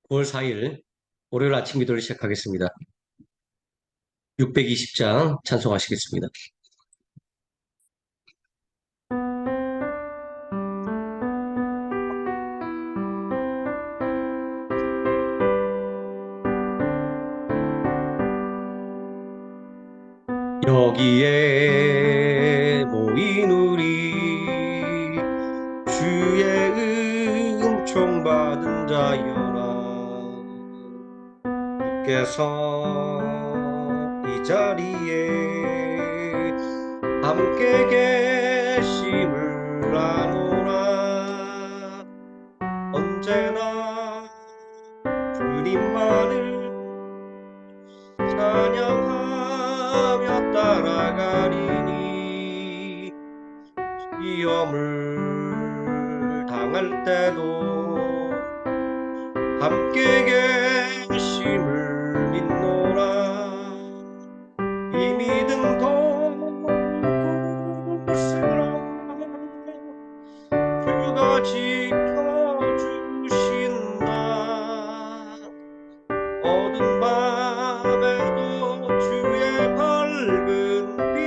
9월 4일 월요일 아침 기도를 시작하겠습니다. 620장 찬송하시겠습니다. 여기에 모인 우리 주의 은총 받은 자여라. 주께서 이 자리에 함께 계심을 아노라. 언제나 주님만을 찬양하며 따라가리니 시험을 당할 때도 함께 계심을 믿노라. 이 믿음 도구스러 주가 지켜주신다. 어두운 밤에도 주의 밝은 빛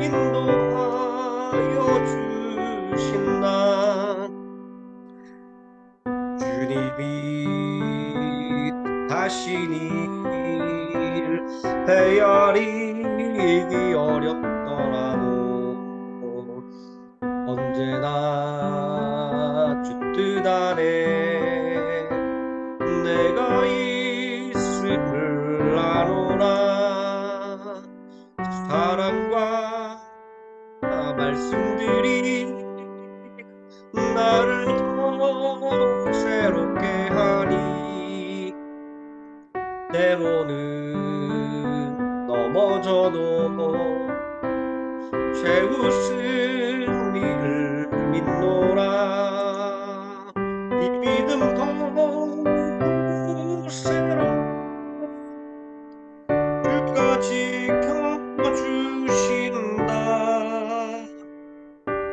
인도하여 주신다. 주님이 뜻하신 일 헤아리기 어렵더라도 언제나 주 뜻 안에 내가 있음을 아노라. 사랑과 말씀들이 나를 더 새롭게 하니 때로는 넘어져도 최우승 이를 믿노라. 이 믿음 더새로 주가 지켜주신다.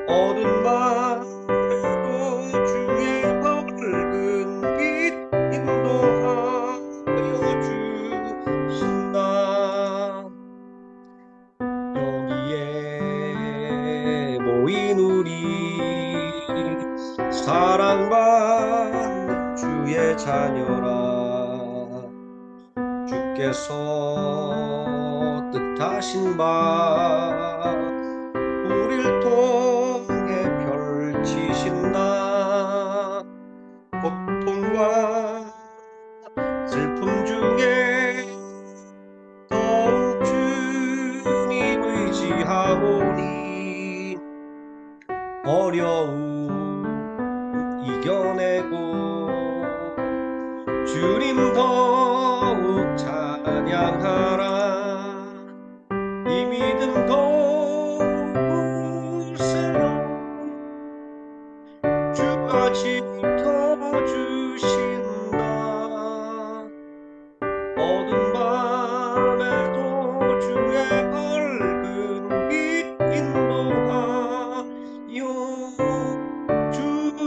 어두운 밤에도 주의 밝은 빛 인도하여 주신다. 여기에 모인 우리 사랑받는 주의 자녀라. 주께서 뜻하신 바 우릴 통해 펼치신다. 고통과 슬픔 중에 더욱 주님 의지하오니 어려움 이겨내고 주님 더욱 찬양하라. 이 믿음 더욱 새로 주가 지켜주신다. 어두운 밤에도 주의 밝은 빛 인도하여 주신다.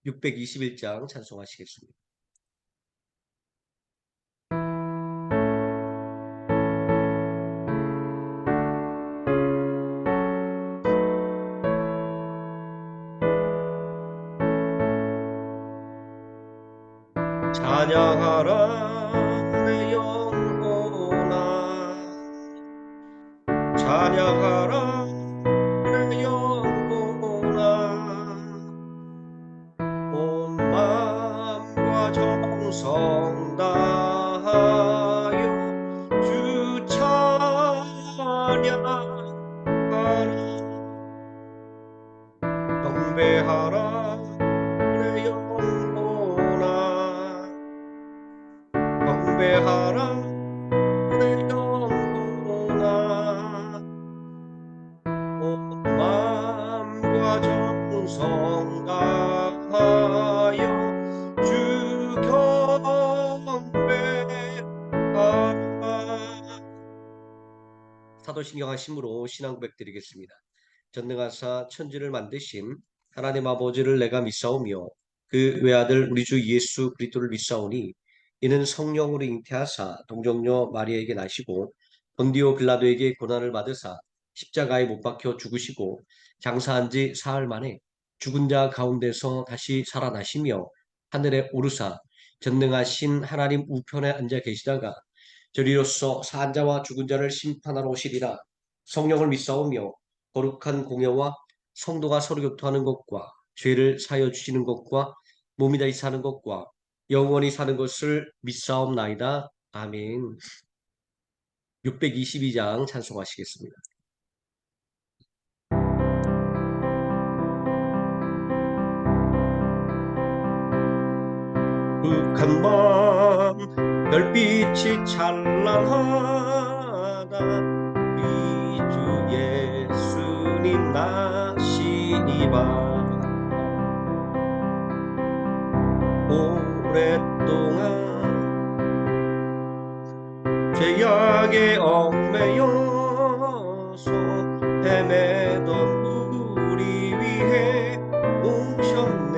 621장 찬송하시겠습니다. 찬양하라 내 영혼아, 찬양하라 내 영혼아. 온 마음과 정성 다하여 주 찬양하라. 경배하라 내 영혼아, 경배하라 내 영혼아. 온 마음과 정성 다하여 주 경배하라. 사도신경한 심으로 신앙 고백 드리겠습니다. 전능하사 천지를 만드심 하나님 아버지를 내가 믿사오며 그 외아들 우리 주 예수 그리스도를 믿사오니 이는 성령으로 잉태하사 동정녀 마리아에게 나시고 본디오 빌라도에게 고난을 받으사 십자가에 못 박혀 죽으시고 장사한 지 사흘 만에 죽은 자 가운데서 다시 살아나시며 하늘에 오르사 전능하신 하나님 우편에 앉아 계시다가 저리로서 산 자와 죽은 자를 심판하러 오시리라. 성령을 믿사오며 거룩한 공예와 성도가 서로 교통하는 것과 죄를 사하여 주시는 것과 몸이 다시 사는 것과 영원히 사는 것을 믿사옵나이다. 아멘. 622장 찬송하시겠습니다. 룩한 밤 별빛이 찬란하다 우리 주 예수님 나시니바 오랫동안 죄악에 얽매여서 헤매던 우리 위해 오셨네.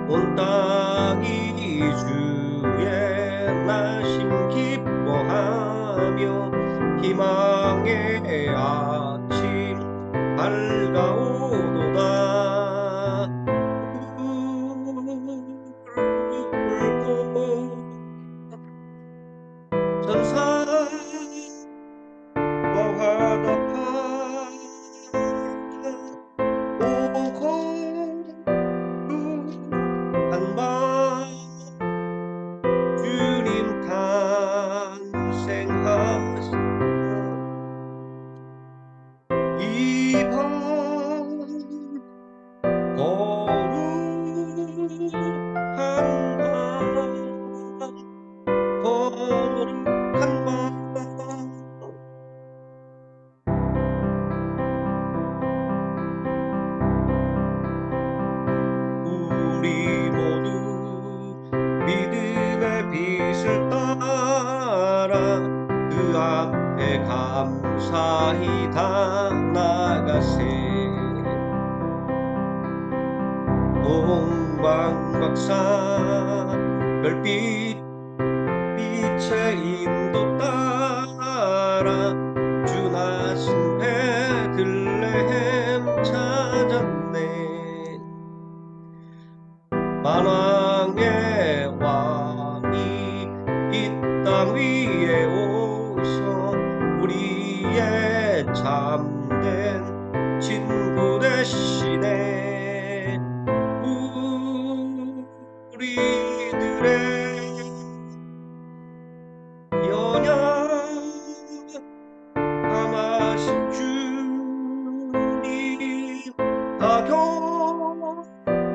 온 땅이 주의 나심 기뻐하며 희망의 아침 밝아오도다. 울고 천사와 화답하라 오고 한밤 주님 탄생하시다. 이밤 거룩한 밤 거룩한 밤 우리 모두 믿음의 빛을 따라 그 앞에 감사히 다 나가세. 동방박사 별빛 빛의 인도 따라 주 나신 베들레헴 찾았네. 만왕의 왕이 이 땅 위에 오셔 우리의 참된 친구 되시네. 우리들의 연약함하신 주님 다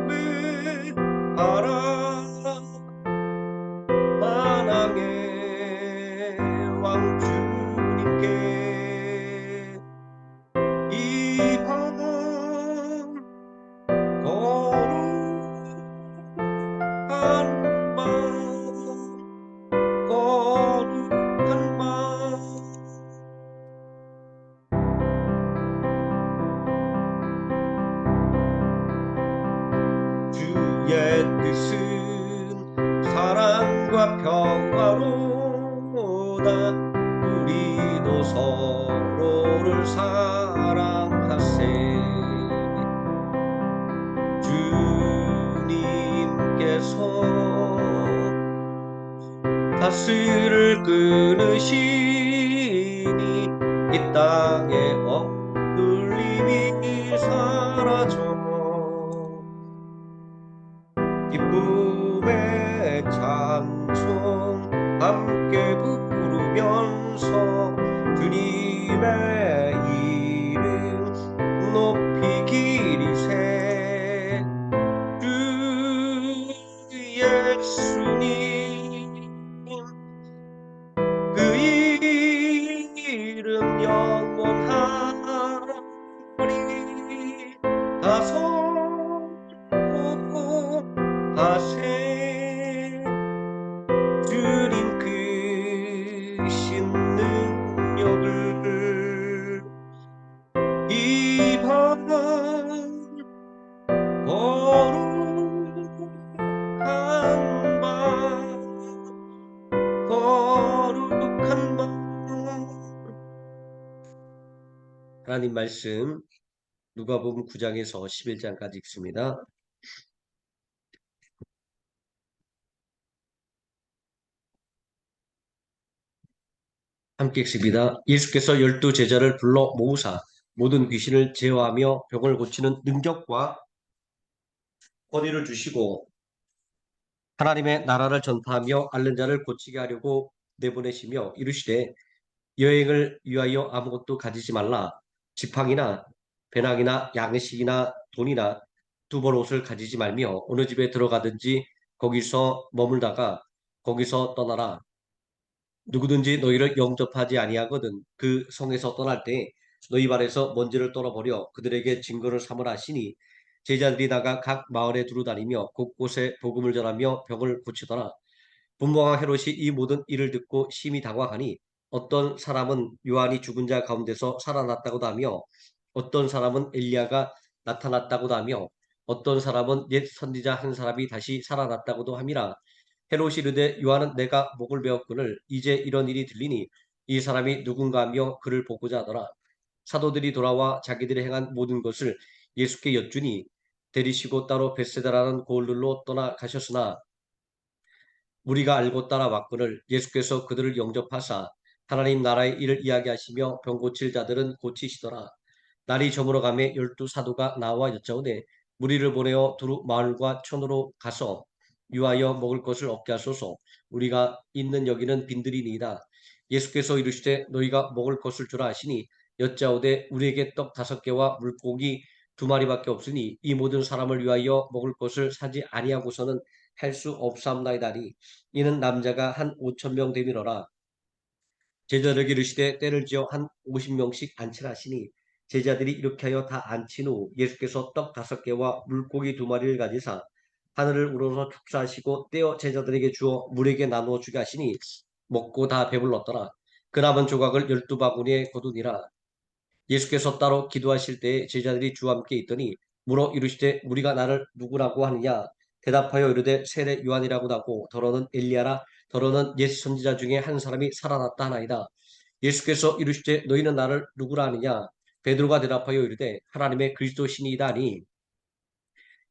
경배하라. 만왕의 왕 주님께 이 밤 거룩한 밤 거룩한 밤 주의 뜻은 사랑과 평화로다. 우리도 서로를 사랑하세. 주님께서 다스를 끊으시니 이 땅에 억눌림이 사라져 기쁨의 찬송 함께 부르면서 주님의 이름 높이 기리세. 주 예수님 그 이름 영원하 하나님 말씀 누가복음 9장에서 11장까지 읽습니다. 함께 읽습니다. 예수께서 12 제자를 불러 모으사 모든 귀신을 제어하며 병을 고치는 능력과 권위를 주시고 하나님의 나라를 전파하며 앓는 자를 고치게 하려고 내보내시며 이르시되 여행을 위하여 아무것도 가지지 말라. 지팡이나 배낭이나 양식이나 돈이나 두 벌 옷을 가지지 말며 어느 집에 들어가든지 거기서 머물다가 거기서 떠나라. 누구든지 너희를 영접하지 아니하거든 그 성에서 떠날 때 너희 발에서 먼지를 떨어버려 그들에게 증거를 삼으라 하시니 제자들이 나가 각 마을에 두루다니며 곳곳에 복음을 전하며 병을 고치더라. 분모왕 헤롯이 이 모든 일을 듣고 심히 당황하니 어떤 사람은 요한이 죽은 자 가운데서 살아났다고도 하며 어떤 사람은 엘리야가 나타났다고도 하며 어떤 사람은 옛 선지자 한 사람이 다시 살아났다고도 함이라. 헤롯이 이르되 요한은 내가 목을 베었거늘 이제 이런 일이 들리니 이 사람이 누군가 하며 그를 보고자 하더라. 사도들이 돌아와 자기들이 행한 모든 것을 예수께 여쭈니 데리시고 따로 벳세다라는 고을들로 떠나가셨으나 우리가 알고 따라왔거늘 예수께서 그들을 영접하사 하나님 나라의 일을 이야기하시며 병 고칠 자들은 고치시더라. 날이 저물어 가매 12 사도가 나와 여짜오되 무리를 보내어 두루 마을과 촌으로 가서 유하여 먹을 것을 얻게 하소서. 우리가 있는 여기는 빈들이니이다. 예수께서 이르시되 너희가 먹을 것을 주라 하시니 여짜오되 우리에게 떡 5개와 물고기 2마리밖에 없으니 이 모든 사람을 위하여 먹을 것을 사지 아니하고서는 할 수 없사옵나이다니. 이는 남자가 한 5,000명 되밀어라. 제자들에게 이르시되 때를 지어 한 50명씩 앉히라 하시니 제자들이 이렇게 하여 다 앉힌 후 예수께서 떡 5개와 물고기 2마리를 가지사 하늘을 우러러 축사하시고 떼어 제자들에게 주어 물에게 나누어 주게 하시니 먹고 다 배불렀더라. 그 남은 조각을 12바구니에 거두니라. 예수께서 따로 기도하실 때에 제자들이 주와 함께 있더니 물어 이르시되 무리가 나를 누구라고 하느냐. 대답하여 이르되 세례 요한이라고 하고 더러는 엘리야라 더러는 옛 선지자 중에 한 사람이 살아났다 하나이다. 예수께서 이르시되 너희는 나를 누구라 하느냐. 베드로가 대답하여 이르되 하나님의 그리스도시니이다 하니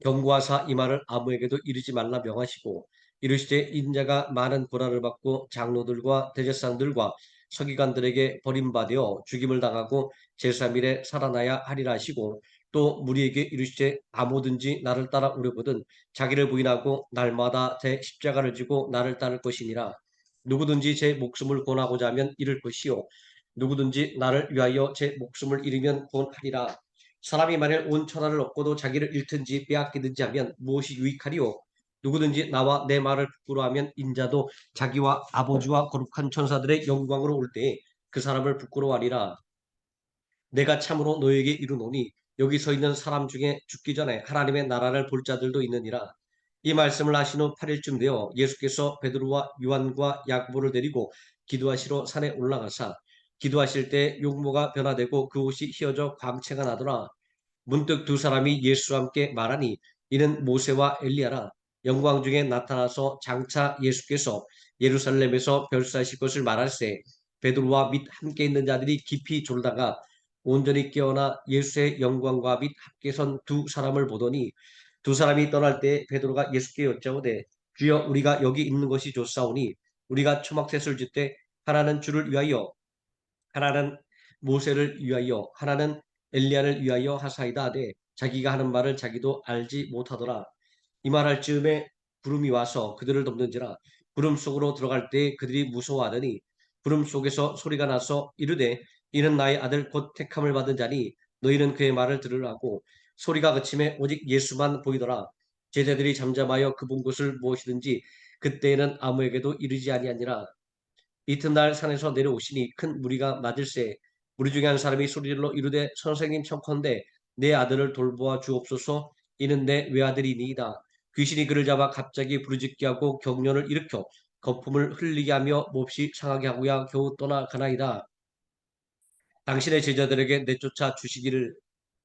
경고하사 이 말을 아무에게도 이르지 말라 명하시고 이르시되 인자가 많은 고난을 받고 장로들과 대제사장들과 서기관들에게 버림받아 죽임을 당하고 제3일에 살아나야 하리라 하시고 또 무리에게 이르시되 아무든지 나를 따라 오려거든 자기를 부인하고 날마다 제 십자가를 지고 나를 따를 것이니라. 누구든지 제 목숨을 구원하고자 하면 잃을 것이요 누구든지 나를 위하여 제 목숨을 잃으면 구원하리라. 사람이 만일 온 천하를 얻고도 자기를 잃든지 빼앗기든지 하면 무엇이 유익하리요? 누구든지 나와 내 말을 부끄러워하면 인자도 자기와 아버지와 거룩한 천사들의 영광으로 올 때에 그 사람을 부끄러워하리라. 내가 참으로 너에게 이르노니 여기 서 있는 사람 중에 죽기 전에 하나님의 나라를 볼 자들도 있느니라. 이 말씀을 하신 후 8일쯤 되어 예수께서 베드로와 요한과 야고보를 데리고 기도하시러 산에 올라가사 기도하실 때 용모가 변화되고 그 옷이 휘어져 광채가 나더라. 문득 두 사람이 예수와 함께 말하니 이는 모세와 엘리야라. 영광 중에 나타나서 장차 예수께서 예루살렘에서 별사하실 것을 말할세 베드로와 및 함께 있는 자들이 깊이 졸다가 온전히 깨어나 예수의 영광과 및 함께 선 두 사람을 보더니 두 사람이 떠날 때 베드로가 예수께 여짜오되 주여 우리가 여기 있는 것이 좋사오니 우리가 초막셋을 짓되 하나는 주를 위하여 하나는 모세를 위하여 하나는 엘리야를 위하여 하사이다 하되 자기가 하는 말을 자기도 알지 못하더라. 이 말할 즈음에 구름이 와서 그들을 덮는지라. 구름 속으로 들어갈 때 그들이 무서워하더니 구름 속에서 소리가 나서 이르되 이는 나의 아들 곧 택함을 받은 자니 너희는 그의 말을 들으라고. 소리가 그침에 오직 예수만 보이더라. 제자들이 잠잠하여 그 본 것을 무엇이든지 그때에는 아무에게도 이르지 아니하니라. 이튿날 산에서 내려오시니 큰 무리가 맞을세 무리 중에 한 사람이 소리질러 이르되 선생님 청컨대 내 아들을 돌보아 주옵소서. 이는 내 외아들이니이다. 귀신이 그를 잡아 갑자기 부르짖게 하고 경련을 일으켜 거품을 흘리게 하며 몹시 상하게 하고야 겨우 떠나가나이다. 당신의 제자들에게 내쫓아 주시기를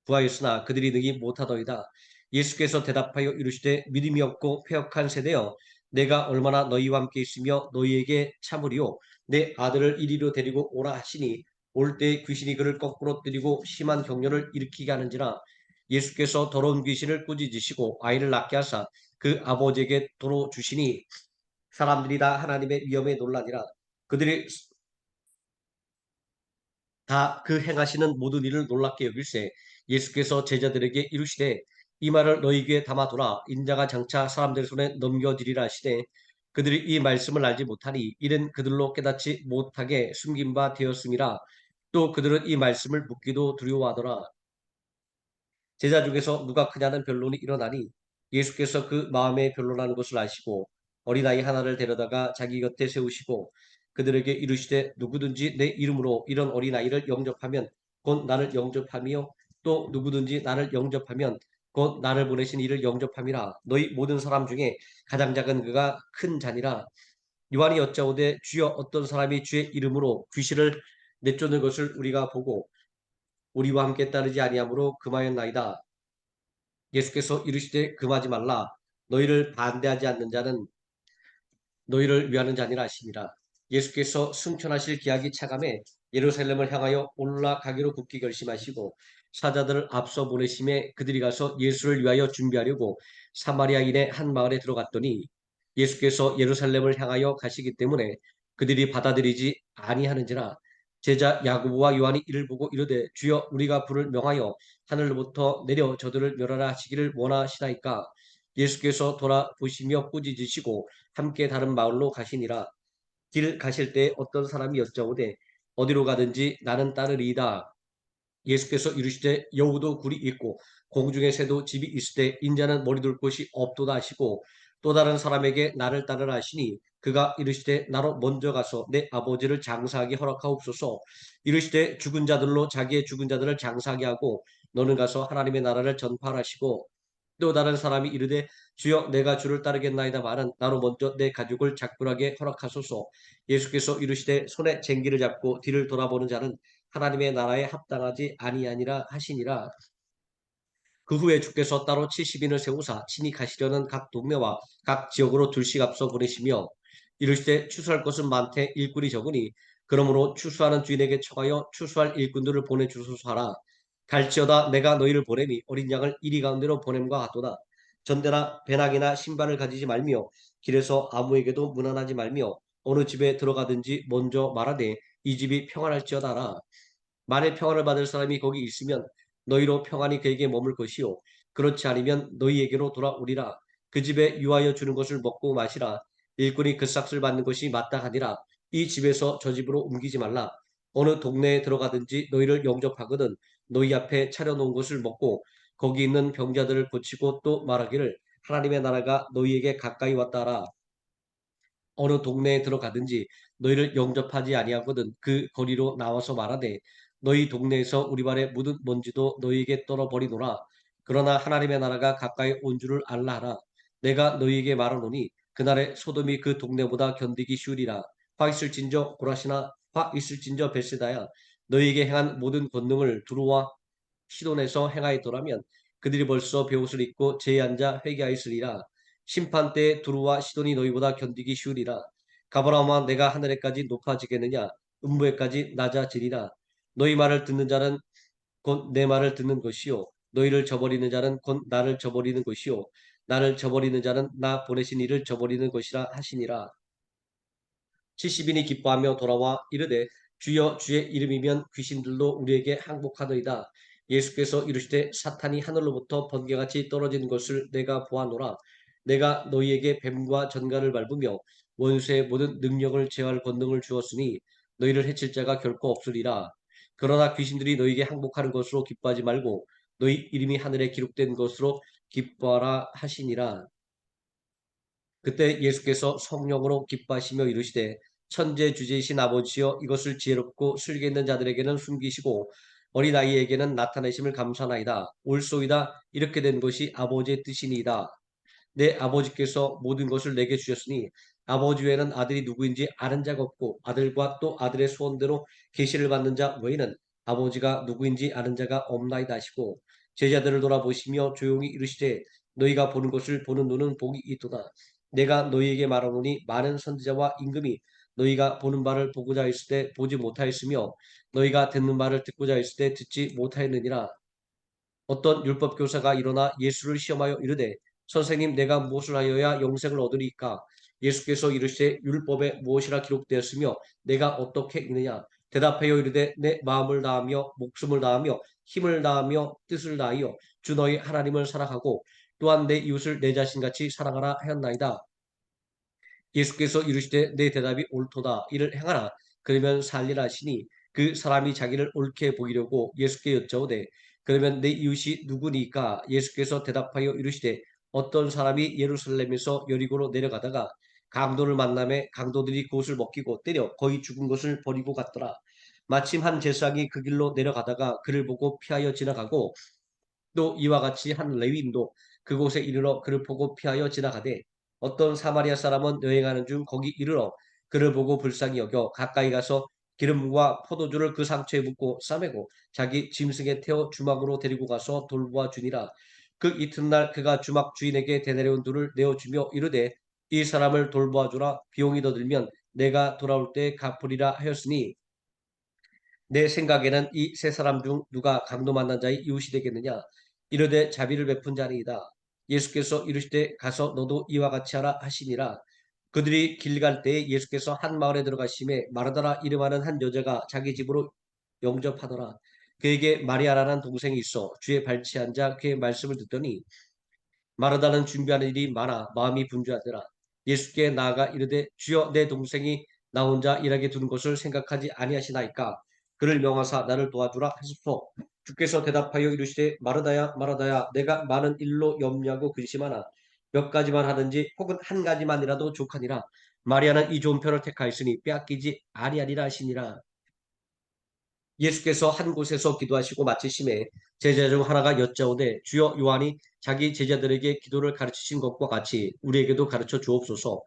구하였으나 그들이 능히 못하더이다. 예수께서 대답하여 이르시되 믿음이 없고 패역한 세대여 내가 얼마나 너희와 함께 있으며 너희에게 참으리요 내 아들을 이리로 데리고 오라 하시니 올 때 귀신이 그를 거꾸로 때리고 심한 격려를 일으키게 하는지라. 예수께서 더러운 귀신을 꾸짖으시고 아이를 낳게 하사 그 아버지에게 도로 주시니 사람들이 다 하나님의 위엄에 놀라니라. 그들이 다 그 행하시는 모든 일을 놀랍게 여길세 예수께서 제자들에게 이르시되 이 말을 너희 귀에 담아두라. 인자가 장차 사람들 손에 넘겨지리라 하시되 그들이 이 말씀을 알지 못하니 이는 그들로 깨닫지 못하게 숨긴 바 되었음이라. 또 그들은 이 말씀을 묻기도 두려워하더라. 제자 중에서 누가 크냐는 변론이 일어나니 예수께서 그 마음에 변론하는 것을 아시고 어린아이 하나를 데려다가 자기 곁에 세우시고 그들에게 이르시되 누구든지 내 이름으로 이런 어린아이를 영접하면 곧 나를 영접함이요 또 누구든지 나를 영접하면 곧 나를 보내신 이를 영접함이라. 너희 모든 사람 중에 가장 작은 그가 큰 자니라. 요한이 여짜오되 주여 어떤 사람이 주의 이름으로 귀신을 내쫓는 것을 우리가 보고 우리와 함께 따르지 아니하므로 금하였나이다. 예수께서 이르시되 금하지 말라. 너희를 반대하지 않는 자는 너희를 위하는 자니라 하시니라. 예수께서 승천하실 기약이 차감해 예루살렘을 향하여 올라가기로 굳게 결심하시고 사자들을 앞서 보내심에 그들이 가서 예수를 위하여 준비하려고 사마리아인의 한 마을에 들어갔더니 예수께서 예루살렘을 향하여 가시기 때문에 그들이 받아들이지 아니하는지라. 제자 야고보와 요한이 이를 보고 이르되 주여 우리가 불을 명하여 하늘로부터 내려 저들을 멸하라 하시기를 원하시나이까. 예수께서 돌아보시며 꾸짖으시고 함께 다른 마을로 가시니라. 길 가실 때 어떤 사람이 여짜오되 어디로 가든지 나는 따르리이다. 예수께서 이르시되 여우도 굴이 있고 공중의 새도 집이 있을 때 인자는 머리 둘 곳이 없도다 하시고 또 다른 사람에게 나를 따르라 하시니 그가 이르시되 나로 먼저 가서 내 아버지를 장사하게 허락하옵소서. 이르시되 죽은 자들로 자기의 죽은 자들을 장사하게 하고 너는 가서 하나님의 나라를 전파하시고 또 다른 사람이 이르되 주여 내가 주를 따르겠나이다 마는 나로 먼저 내 가족을 작별하게 허락하소서. 예수께서 이르시되 손에 쟁기를 잡고 뒤를 돌아보는 자는 하나님의 나라에 합당하지 아니하니라 하시니라. 그 후에 주께서 따로 70인을 세우사 친히 가시려는 각 동네와 각 지역으로 둘씩 앞서 보내시며 이르시되 추수할 것은 많되 일꾼이 적으니 그러므로 추수하는 주인에게 청하여 추수할 일꾼들을 보내주소서 하라. 갈지어다 내가 너희를 보냄이 어린 양을 이리 가운데로 보냄과 같도다. 전대나 배낭이나 신발을 가지지 말며 길에서 아무에게도 문안하지 말며 어느 집에 들어가든지 먼저 말하되 이 집이 평안할지어다 하라. 만일 평안을 받을 사람이 거기 있으면 너희로 평안이 그에게 머물 것이요 그렇지 않으면 너희에게로 돌아오리라. 그 집에 유하여 주는 것을 먹고 마시라. 일꾼이 그 삭을 받는 것이 마땅하니라. 이 집에서 저 집으로 옮기지 말라. 어느 동네에 들어가든지 너희를 영접하거든 너희 앞에 차려놓은 것을 먹고 거기 있는 병자들을 고치고 또 말하기를 하나님의 나라가 너희에게 가까이 왔다 하라. 어느 동네에 들어가든지 너희를 영접하지 아니하거든 그 거리로 나와서 말하되 너희 동네에서 우리 발에 묻은 먼지도 너희에게 떨어버리노라. 그러나 하나님의 나라가 가까이 온 줄을 알라 하라. 내가 너희에게 말하노니 그날에 소돔이 그 동네보다 견디기 쉬우리라. 화 있을진저 고라시나 화 있을진저 벳세다야. 너희에게 행한 모든 권능을 두루와 시돈에서 행하였더라면 그들이 벌써 베옷을 입고 제에 앉아 회개하였으리라. 심판 때에 두루와 시돈이 너희보다 견디기 쉬우리라. 가버나움아 내가 하늘에까지 높아지겠느냐 음부에까지 낮아지리라. 너희 말을 듣는 자는 곧 내 말을 듣는 것이요 너희를 저버리는 자는 곧 나를 저버리는 것이요 나를 저버리는 자는 나 보내신 이를 저버리는 것이라 하시니라. 70인이 기뻐하며 돌아와 이르되 주여 주의 이름이면 귀신들도 우리에게 항복하더이다. 예수께서 이르시되 사탄이 하늘로부터 번개같이 떨어지는 것을 내가 보아노라. 내가 너희에게 뱀과 전갈을 밟으며 원수의 모든 능력을 제어할 권능을 주었으니 너희를 해칠 자가 결코 없으리라. 그러나 귀신들이 너희에게 항복하는 것으로 기뻐하지 말고 너희 이름이 하늘에 기록된 것으로 기뻐하라 하시니라. 그때 예수께서 성령으로 기뻐하시며 이르시되 천재 주제이신 아버지여 이것을 지혜롭고 슬기 있는 자들에게는 숨기시고 어린아이에게는 나타내심을 감사나이다. 옳소이다. 이렇게 된 것이 아버지의 뜻이니이다. 내 아버지께서 모든 것을 내게 주셨으니 아버지 외에는 아들이 누구인지 아는 자가 없고 아들과 또 아들의 소원대로 계시를 받는 자 외에는 아버지가 누구인지 아는 자가 없나이다 하시고 제자들을 돌아보시며 조용히 이르시되 너희가 보는 것을 보는 눈은 복이 있도다. 내가 너희에게 말하노니 많은 선지자와 임금이 너희가 보는 바를 보고자 했을 때 보지 못하였으며 너희가 듣는 바를 듣고자 했을 때 듣지 못하였느니라. 어떤 율법 교사가 일어나 예수를 시험하여 이르되 선생님 내가 무엇을 하여야 영생을 얻으리까? 예수께서 이르시되 율법에 무엇이라 기록되었으며 내가 어떻게 읽느냐? 대답하여 이르되 내 마음을 다하며 목숨을 다하며 힘을 다하며 뜻을 다하여 주 너희 하나님을 사랑하고 또한 내 이웃을 내 자신같이 사랑하라 하였나이다. 예수께서 이르시되 내 대답이 옳도다. 이를 행하라. 그러면 살리라 하시니 그 사람이 자기를 옳게 보이려고 예수께 여짜오되 그러면 내 이웃이 누구니까? 예수께서 대답하여 이르시되 어떤 사람이 예루살렘에서 여리고로 내려가다가 강도를 만나매 강도들이 그것을 먹히고 때려 거의 죽은 것을 버리고 갔더라. 마침 한 제사장이 그 길로 내려가다가 그를 보고 피하여 지나가고 또 이와 같이 한 레위인도 그곳에 이르러 그를 보고 피하여 지나가되 어떤 사마리아 사람은 여행하는 중 거기 이르러 그를 보고 불쌍히 여겨 가까이 가서 기름과 포도주를 그 상처에 붓고 싸매고 자기 짐승에 태워 주막으로 데리고 가서 돌보아 주니라. 그 이튿날 그가 주막 주인에게 되내려온 둘을 내어주며 이르되 이 사람을 돌보아 주라. 비용이 더 들면 내가 돌아올 때 갚으리라 하였으니 내 생각에는 이 세 사람 중 누가 강도 만난 자의 이웃이 되겠느냐? 이르되 자비를 베푼 자니이다. 예수께서 이르시되 가서 너도 이와 같이 하라 하시니라. 그들이 길 갈 때에 예수께서 한 마을에 들어가심에 마르다라 이름하는 한 여자가 자기 집으로 영접하더라. 그에게 마리아라는 동생이 있어 주의 발치에 앉아 그의 말씀을 듣더니 마르다는 준비하는 일이 많아 마음이 분주하더라. 예수께 나아가 이르되 주여 내 동생이 나 혼자 일하게 두는 것을 생각하지 아니하시나이까? 그를 명하사 나를 도와주라 하소서. 주께서 대답하여 이르시되 마르다야 마르다야 내가 많은 일로 염려하고 근심하나 몇 가지만 하든지 혹은 한 가지만이라도 족하니라. 마리아는 이 좋은 편을 택하였으니 빼앗기지 아니하리라 하시니라. 예수께서 한 곳에서 기도하시고 마치심에 제자 중 하나가 여짜오되 주여 요한이 자기 제자들에게 기도를 가르치신 것과 같이 우리에게도 가르쳐 주옵소서.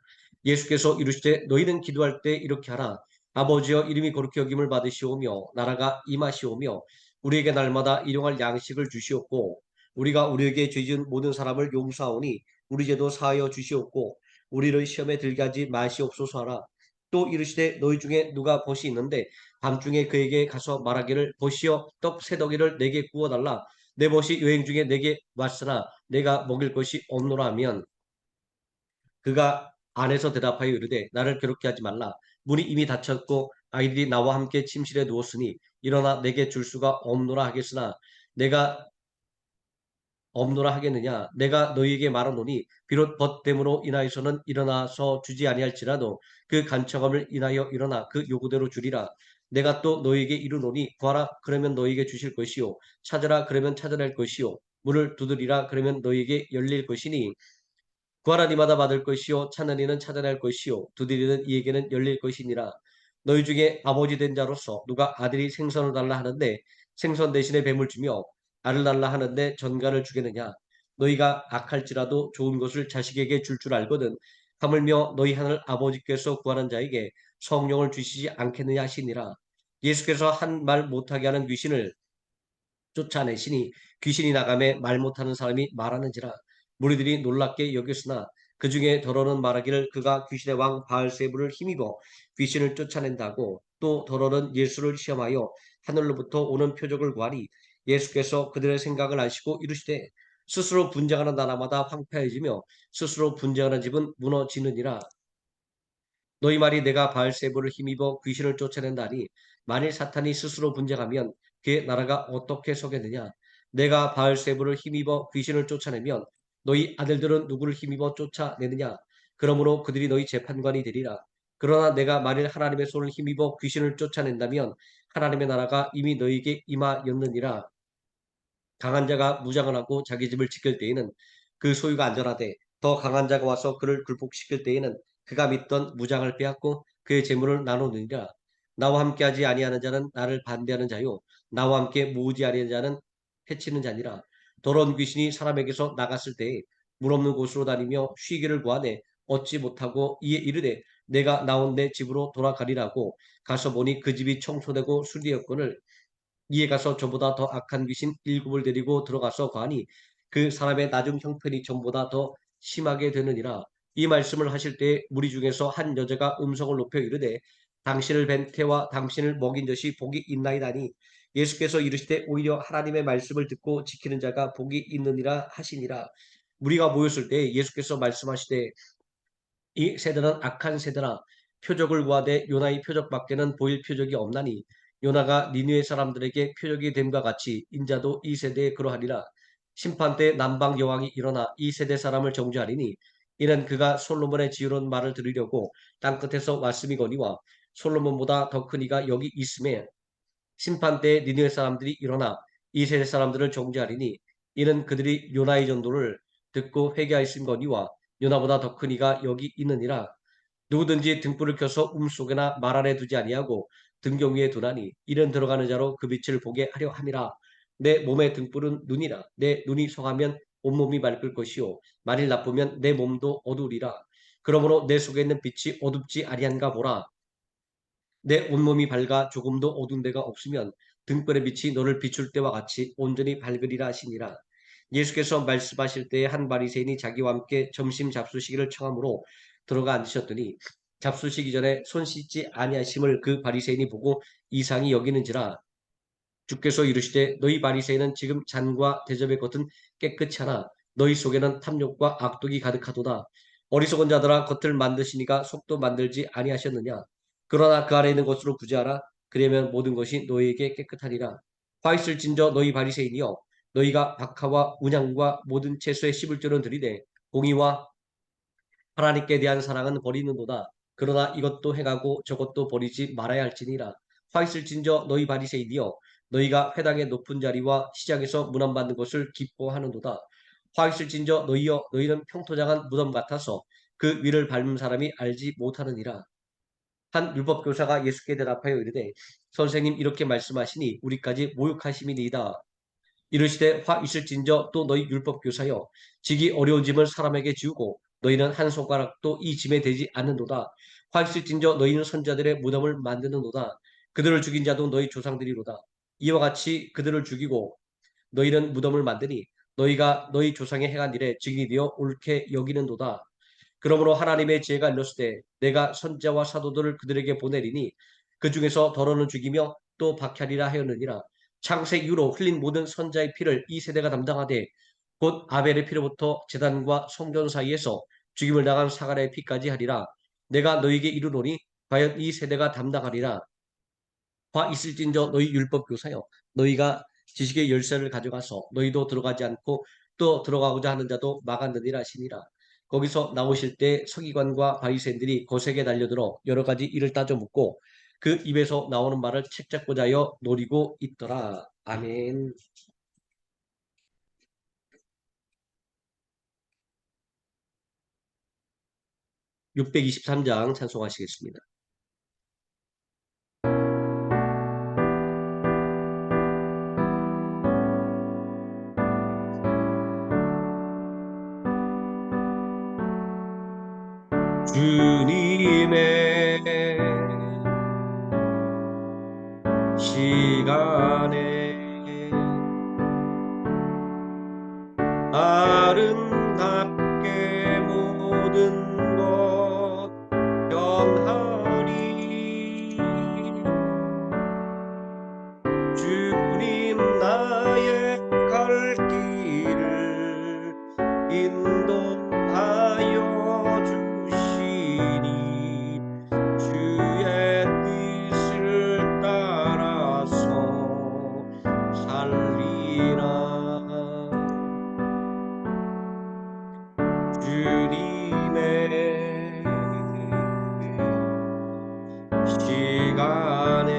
예수께서 이르시되 너희는 기도할 때 이렇게 하라. 아버지여 이름이 거룩히 여김을 받으시오며 나라가 임하시오며 우리에게 날마다 일용할 양식을 주시옵고 우리가 우리에게 죄진 모든 사람을 용서하오니 우리 죄도 사하여 주시옵고 우리를 시험에 들게 하지 마시옵소서 하라. 또 이르시되 너희 중에 누가 벗이 있는데 밤중에 그에게 가서 말하기를 보시어 떡 세 덩이를 내게 구워달라. 내 벗이 여행 중에 내게 왔으나 내가 먹일 것이 없노라 하면 그가 안에서 대답하여 이르되 나를 괴롭게 하지 말라. 문이 이미 닫혔고 아이들이 나와 함께 침실에 누웠으니 일어나 내게 줄 수가 없노라 하겠으나 내가 없노라 하겠느냐? 내가 너희에게 말하노니 비록 벗됨으로 인하여서는 일어나서 주지 아니할지라도 그 간청함을 인하여 일어나 그 요구대로 주리라. 내가 또 너희에게 이르노니 구하라 그러면 너희에게 주실 것이요 찾으라 그러면 찾아낼 것이요 문을 두드리라 그러면 너희에게 열릴 것이니 구하는 이마다 받을 것이요 찾는 이는 찾아낼 것이요 두드리는 이에게는 열릴 것이니라. 너희 중에 아버지 된 자로서 누가 아들이 생선을 달라 하는데 생선 대신에 뱀을 주며 알을 달라 하는데 전갈을 주겠느냐. 너희가 악할지라도 좋은 것을 자식에게 줄 알거든 하물며 너희 하늘 아버지께서 구하는 자에게 성령을 주시지 않겠느냐 하시니라. 예수께서 한 말 못하게 하는 귀신을 쫓아내시니 귀신이 나가매 말 못하는 사람이 말하는지라. 무리들이 놀랍게 여겼으나 그 중에 더러는 말하기를 그가 귀신의 왕 바알세불을 힘입어 귀신을 쫓아낸다고. 또 더러는 예수를 시험하여 하늘로부터 오는 표적을 구하니 예수께서 그들의 생각을 아시고 이르시되 스스로 분쟁하는 나라마다 황폐해지며 스스로 분쟁하는 집은 무너지느니라. 너희 말이 내가 바알세불을 힘입어 귀신을 쫓아낸다니 만일 사탄이 스스로 분쟁하면 그의 나라가 어떻게 서겠느냐. 내가 바알세불을 힘입어 귀신을 쫓아내면 너희 아들들은 누구를 힘입어 쫓아내느냐. 그러므로 그들이 너희 재판관이 되리라. 그러나 내가 만일 하나님의 손을 힘입어 귀신을 쫓아낸다면 하나님의 나라가 이미 너희에게 임하였느니라. 강한 자가 무장을 하고 자기 집을 지킬 때에는 그 소유가 안전하되 더 강한 자가 와서 그를 굴복시킬 때에는 그가 믿던 무장을 빼앗고 그의 재물을 나누느니라. 나와 함께하지 아니하는 자는 나를 반대하는 자요 나와 함께 모으지 아니하는 자는 해치는 자니라. 더러운 귀신이 사람에게서 나갔을 때에 물 없는 곳으로 다니며 쉬기를 구하되 얻지 못하고 이에 이르되 내가 나온 내 집으로 돌아가리라고 가서 보니 그 집이 청소되고 수리되었거늘 이에 가서 저보다 더 악한 귀신 일곱을 데리고 들어가서 가니 그 사람의 나중 형편이 전보다 더 심하게 되느니라. 이 말씀을 하실 때 무리 중에서 한 여자가 음성을 높여 이르되 당신을 뵌 태와 당신을 먹인 젖이 복이 있나이다니 예수께서 이르시되 오히려 하나님의 말씀을 듣고 지키는 자가 복이 있느니라 하시니라. 무리가 모였을 때 예수께서 말씀하시되 이 세대는 악한 세대라. 표적을 구하되 요나의 표적밖에는 보일 표적이 없나니 요나가 니느웨 사람들에게 표적이 됨과 같이 인자도 이 세대에 그러하리라. 심판 때 남방 여왕이 일어나 이 세대 사람을 정죄하리니 이는 그가 솔로몬의 지혜로운 말을 들으려고 땅끝에서 왔음이거니와 솔로몬보다 더 큰 이가 여기 있음에 심판 때 니느웨 사람들이 일어나 이 세대 사람들을 정죄하리니 이는 그들이 요나의 전도를 듣고 회개하였음거니와 요나보다 더 큰 이가 여기 있느니라. 누구든지 등불을 켜서 속에나 말 안에 두지 아니하고 등경 위에 두나니 이른 들어가는 자로 그 빛을 보게 하려 함이라. 내 몸의 등불은 눈이라. 내 눈이 성하면 온몸이 밝을 것이요 만일 나쁘면 내 몸도 어두우리라. 그러므로 내 속에 있는 빛이 어둡지 아니한가 보라. 내 온몸이 밝아 조금도 어두운 데가 없으면 등불의 빛이 너를 비출 때와 같이 온전히 밝으리라 하시니라. 예수께서 말씀하실 때에 한 바리새인이 자기와 함께 점심 잡수시기를 청함으로 들어가 앉으셨더니 잡수시기 전에 손 씻지 아니하심을 그 바리새인이 보고 이상히 여기는지라. 주께서 이르시되 너희 바리새인은 지금 잔과 대접의 겉은 깨끗이 하나 너희 속에는 탐욕과 악독이 가득하도다. 어리석은 자들아 겉을 만드시니가 속도 만들지 아니하셨느냐. 그러나 그 안에 있는 것으로 구제하라. 그러면 모든 것이 너희에게 깨끗하리라. 화 있을진저 너희 바리새인이여 너희가 박하와 운향과 모든 채소의 씹을 줄은 들이되 공의와 하나님께 대한 사랑은 버리는도다. 그러나 이것도 행하고 저것도 버리지 말아야 할지니라. 화 있을진저 너희 바리새인이여 너희가 회당의 높은 자리와 시장에서 문안받는 것을 기뻐하는도다. 화 있을진저 너희여 너희는 평토장한 무덤 같아서 그 위를 밟는 사람이 알지 못하느니라. 한 율법교사가 예수께 대답하여 이르되 선생님 이렇게 말씀하시니 우리까지 모욕하심이니이다. 이르시되 화 있을진저 또 너희 율법 교사여 지기 어려운 짐을 사람에게 지우고 너희는 한 손가락도 이 짐에 대지 않는도다. 화 있을진저 너희는 선자들의 무덤을 만드는도다. 그들을 죽인 자도 너희 조상들이로다. 이와 같이 그들을 죽이고 너희는 무덤을 만드니 너희가 너희 조상의 행한 일에 증인이 되어 옳게 여기는도다. 그러므로 하나님의 지혜가 일렀을 때 내가 선자와 사도들을 그들에게 보내리니 그 중에서 더러는 죽이며 또 박해하리라 하였느니라. 창세 이후로 흘린 모든 선자의 피를 이 세대가 담당하되 곧 아벨의 피로부터 제단과 성전 사이에서 죽임을 당한 사갈의 피까지 하리라. 내가 너희에게 이르노니 과연 이 세대가 담당하리라. 화 있을진저 너희 율법 교사여 너희가 지식의 열쇠를 가져가서 너희도 들어가지 않고 또 들어가고자 하는 자도 막았느니라 하시니라. 거기서 나오실 때 서기관과 바리새인들이 거세게 달려들어 여러 가지 일을 따져 묻고 그 입에서 나오는 말을 책잡고자 하여 노리고 있더라. 아멘. 623장 찬송하시겠습니다. 주님의 시간에 아름답게 모든 것 변하리. 주님 나의 갈 길을 인도하여 주시니 주의 뜻을 따라서 살리라. 주님의 시간에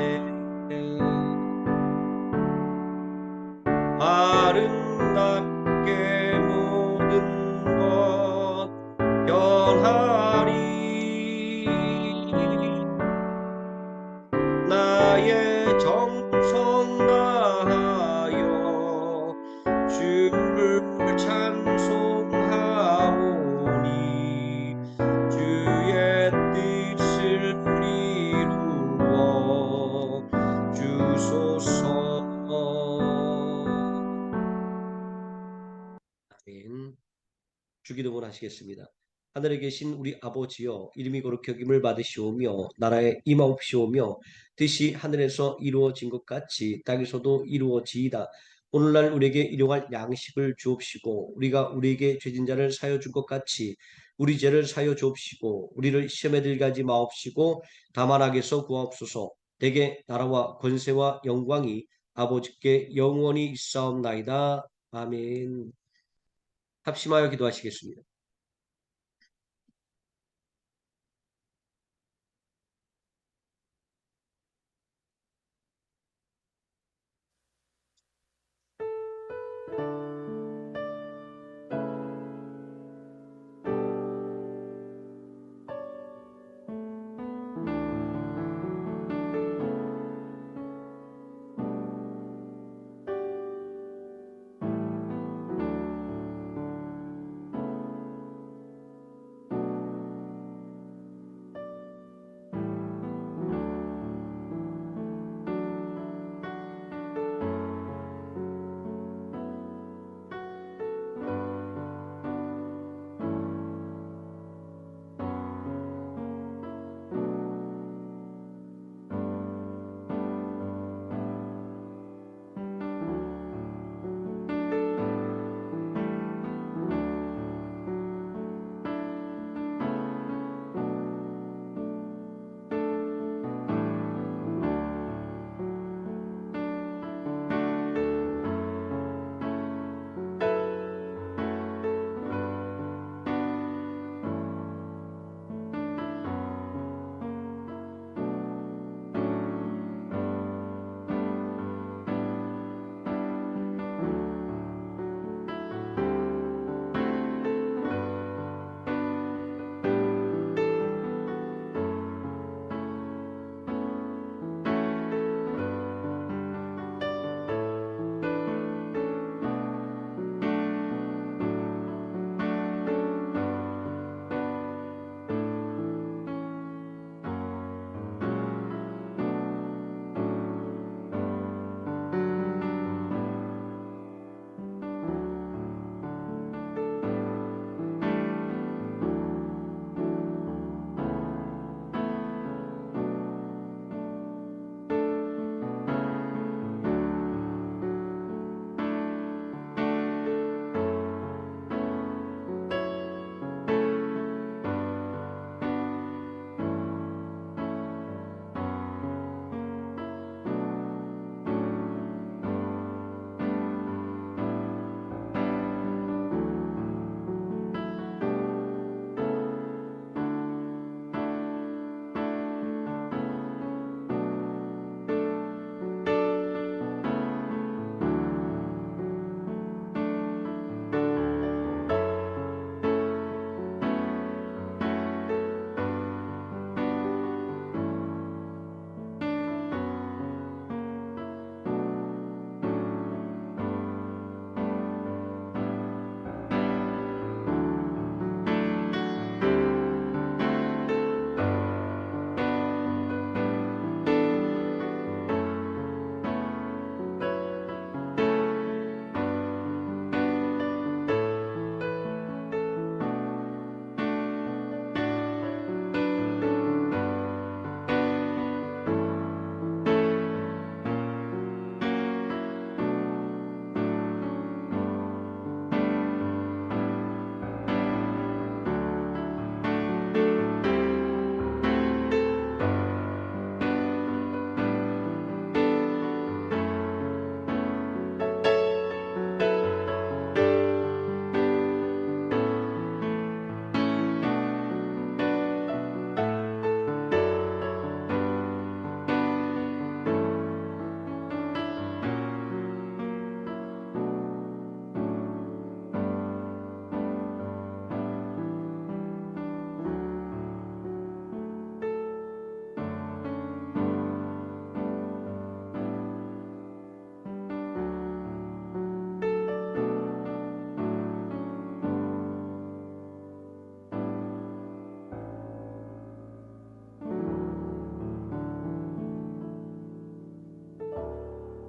아름답게 모든 것 변하리. 나의 정성 다하여 주를 찬송하오니 주의 뜻을 이루어 주소서. 아멘. 주기도문 하시겠습니다. 하늘에 계신 우리 아버지여 이름이 거룩히 여김을 받으시오며 나라에 임하옵시오며 뜻이 하늘에서 이루어진 것 같이 땅에서도 이루어지이다. 오늘날 우리에게 일용할 양식을 주옵시고 우리가 우리에게 죄진 자를 사여 준 것 같이 우리 죄를 사여 주옵시고 우리를 시험에 들게 하지 마옵시고 다만 악에서 구하옵소서. 대개 나라와 권세와 영광이 아버지께 영원히 있사옵나이다. 아멘. 합심하여 기도하시겠습니다.